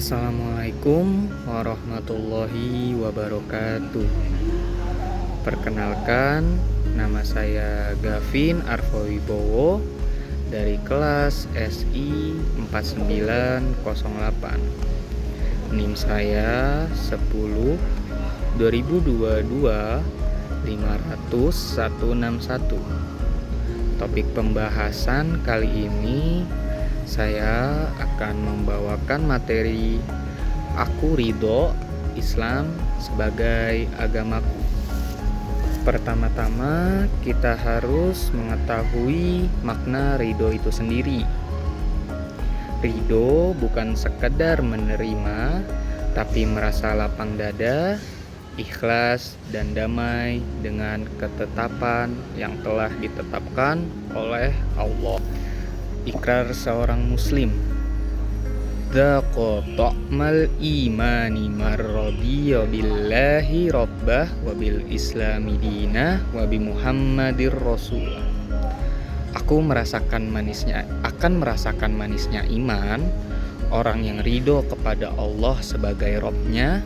Assalamualaikum warahmatullahi wabarakatuh. Perkenalkan, nama saya Gavin Arfowibowo dari kelas SI 4908. NIM saya 10 2022 500 161. Topik pembahasan kali ini saya akan membawakan materi Aku Ridho Islam sebagai agamaku. Pertama-tama kita harus mengetahui makna ridho itu sendiri. Ridho bukan sekedar menerima, tapi merasa lapang dada, ikhlas dan damai dengan ketetapan yang telah ditetapkan oleh Allah. Ikrar seorang muslim. Dzaqa ta'mal imani marradiya billahi rabbah wa bil islami dinah wa bi muhammadir rasul. Akan merasakan manisnya iman orang yang ridho kepada Allah sebagai Rabb-nya,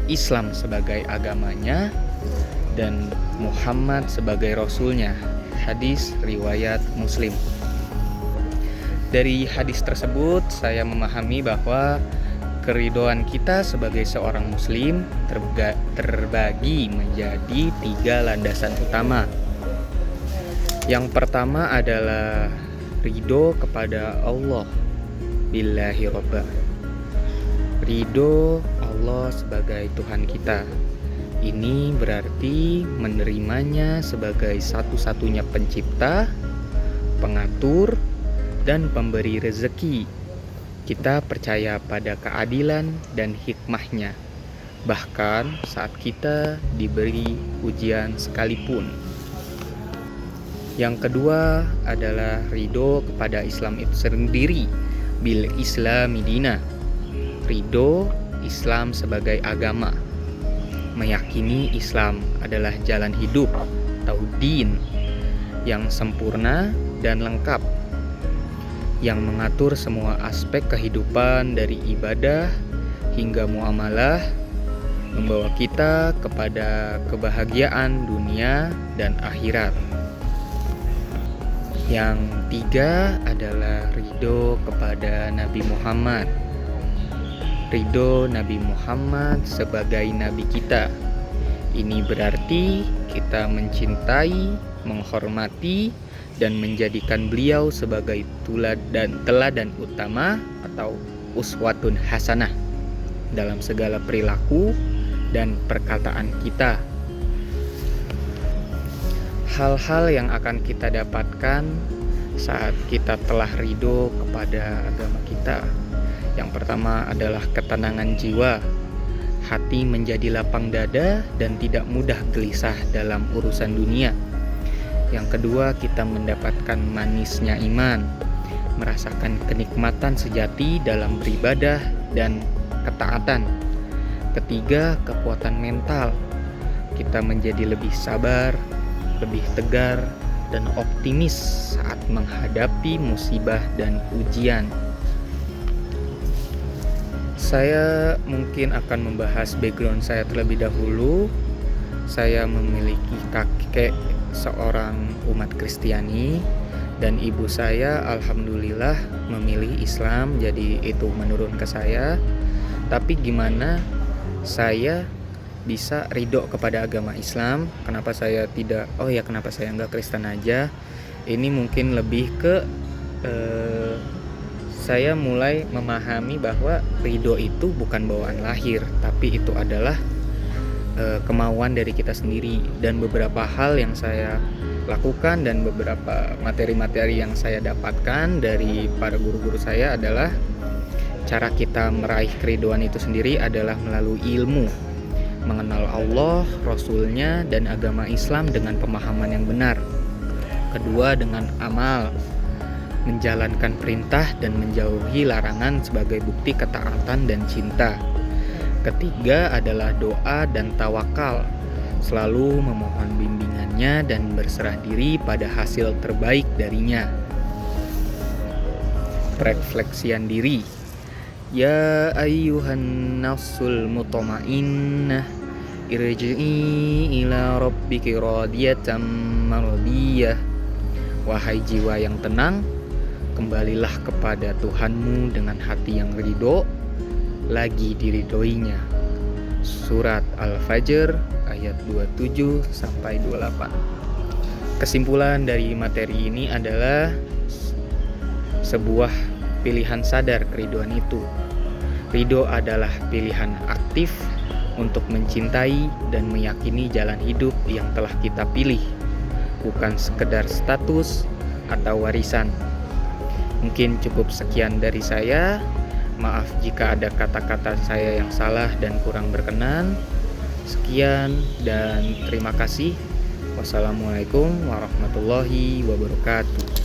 Islam sebagai agamanya, dan Muhammad sebagai Rasulnya. Hadis riwayat Muslim. Dari hadis tersebut saya memahami bahwa keridhaan kita sebagai seorang muslim terbagi menjadi 3 landasan utama. Yang pertama adalah ridho kepada Allah billahi rabbah. Ridho Allah sebagai Tuhan kita. Ini berarti menerimanya sebagai satu-satunya pencipta, pengatur, dan pemberi rezeki. Kita percaya pada keadilan dan hikmahnya, bahkan saat kita diberi ujian sekalipun. Yang kedua adalah ridho kepada Islam itu sendiri, bil islami dinah. Ridho Islam sebagai agama, meyakini Islam adalah jalan hidup atau din yang sempurna dan lengkap, yang mengatur semua aspek kehidupan dari ibadah hingga muamalah, membawa kita kepada kebahagiaan dunia dan akhirat. Yang tiga adalah ridho kepada Nabi Muhammad. Ridho Nabi Muhammad sebagai Nabi kita. Ini berarti kita mencintai, menghormati, dan menjadikan beliau sebagai teladan utama atau uswatun hasanah dalam segala perilaku dan perkataan kita. Hal-hal yang akan kita dapatkan saat kita telah ridho kepada agama kita. Yang pertama adalah ketenangan jiwa. Hati menjadi lapang dada dan tidak mudah gelisah dalam urusan dunia. Yang kedua, kita mendapatkan manisnya iman, merasakan kenikmatan sejati dalam beribadah dan ketaatan. Ketiga, kekuatan mental. Kita menjadi lebih sabar, lebih tegar, dan optimis saat menghadapi musibah dan ujian. Saya mungkin akan membahas background saya terlebih dahulu. Saya memiliki kakek seorang umat Kristiani dan ibu saya alhamdulillah memilih Islam, jadi itu menurun ke saya. Tapi gimana saya bisa ridho kepada agama Islam? Kenapa saya nggak Kristen aja? Ini mungkin lebih ke saya mulai memahami bahwa ridho itu bukan bawaan lahir, tapi itu adalah kemauan dari kita sendiri. Dan beberapa hal yang saya lakukan dan beberapa materi-materi yang saya dapatkan dari para guru-guru saya adalah cara kita meraih keridhoan itu sendiri adalah melalui ilmu, mengenal Allah, Rasulnya, dan agama Islam dengan pemahaman yang benar. Kedua, dengan amal, menjalankan perintah dan menjauhi larangan sebagai bukti ketaatan dan cinta. Ketiga adalah doa dan tawakal, selalu memohon bimbingannya dan berserah diri pada hasil terbaik darinya. Refleksian diri. Ya ayyuhan nafsul mutmainnah irji'i ila rabbiki radiyatan mardiyah. Wahai jiwa yang tenang, kembalilah kepada Tuhanmu dengan hati yang ridho, lagi diridhoinya. Surat Al-Fajr ayat 27 sampai 28. Kesimpulan dari materi ini adalah sebuah pilihan sadar keriduan itu. Ridho adalah pilihan aktif untuk mencintai dan meyakini jalan hidup yang telah kita pilih, bukan sekedar status atau warisan. Mungkin cukup sekian dari saya. Maaf jika ada kata-kata saya yang salah dan kurang berkenan. Sekian dan terima kasih. Wassalamualaikum warahmatullahi wabarakatuh.